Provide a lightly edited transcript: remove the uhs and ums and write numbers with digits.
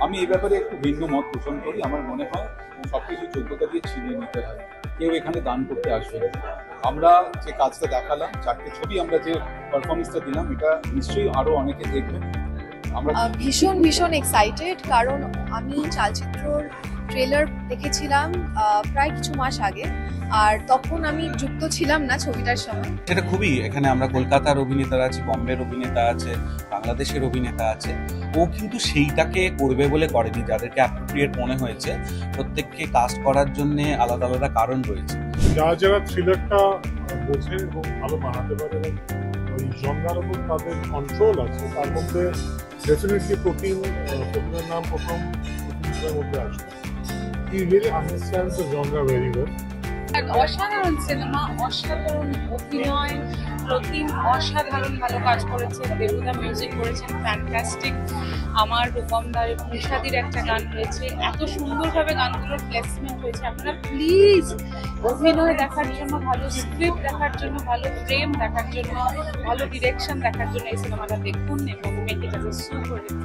আমি এই ব্যাপারে একটু ভিন্ন মত পোষণ করি। আমার মনে হয় সবকিছু যোগ্যতা দিয়ে ছিনিয়ে নিতে হয়। কেউ এখানে দান করতে আসবে না। আমরা যে কাজটা দেখালাম, 4টে ছবি আমরা যে পারফরমেন্সটা দিলাম, এটা নিশ্চয়ই আরো অনেকে দেখবে। আমরা ভীষণ ভীষণ এক্সাইটেড, কারণ আমি চালচিত্রর ট্রেলার দেখেছিলাম প্রায় কিছু মাস আগে, আর তখন আমি যুক্ত ছিলাম না ছবিটার সময়। সেটা খুবই, এখানে আমরা কলকাতার অভিনেতারা আছে, বম্বের অভিনেতা আছে, বাংলাদেশের অভিনেতা আছে। ও কিন্তু সেইটাকে করবে বলে করেনি, যাদেরকে অ্যাপ্রোপ্রিয়েট মনে হয়েছে। প্রত্যেককে কাস্ট করার জন্য আলাদা আলাদা কারণ রয়েছে। যারা থ্রিলারটা বোঝে এবং ভালো বানাতে পারে এবং ওই জনরার উপর তাদের কন্ট্রোল আছে, তার মধ্যে ডেফিনেটলি প্রতিমের নাম প্রথম বিষয়ের মধ্যে আসে। হি really understands the genre very well. অসাধারণ সিনেমা, অসাধারণ অভিনয়, প্রতিম অসাধারণ ভালো কাজ করেছেন, দেবুদা মিউজিক করেছেন ফ্যান্টাস্টিক। আমার রূপমদার এবং নিশাদির একটা গান হয়েছে, এত সুন্দরভাবে গানগুলোর প্লেসমেন্ট হয়েছে। আপনারা প্লিজ অভিনয় দেখার জন্য, ভালো স্ক্রিপ্ট দেখার জন্য, ভালো ফ্রেম দেখার জন্য, ভালো ডিরেকশন দেখার জন্য এই সিনেমাটা দেখুন এবং make it as a super hit.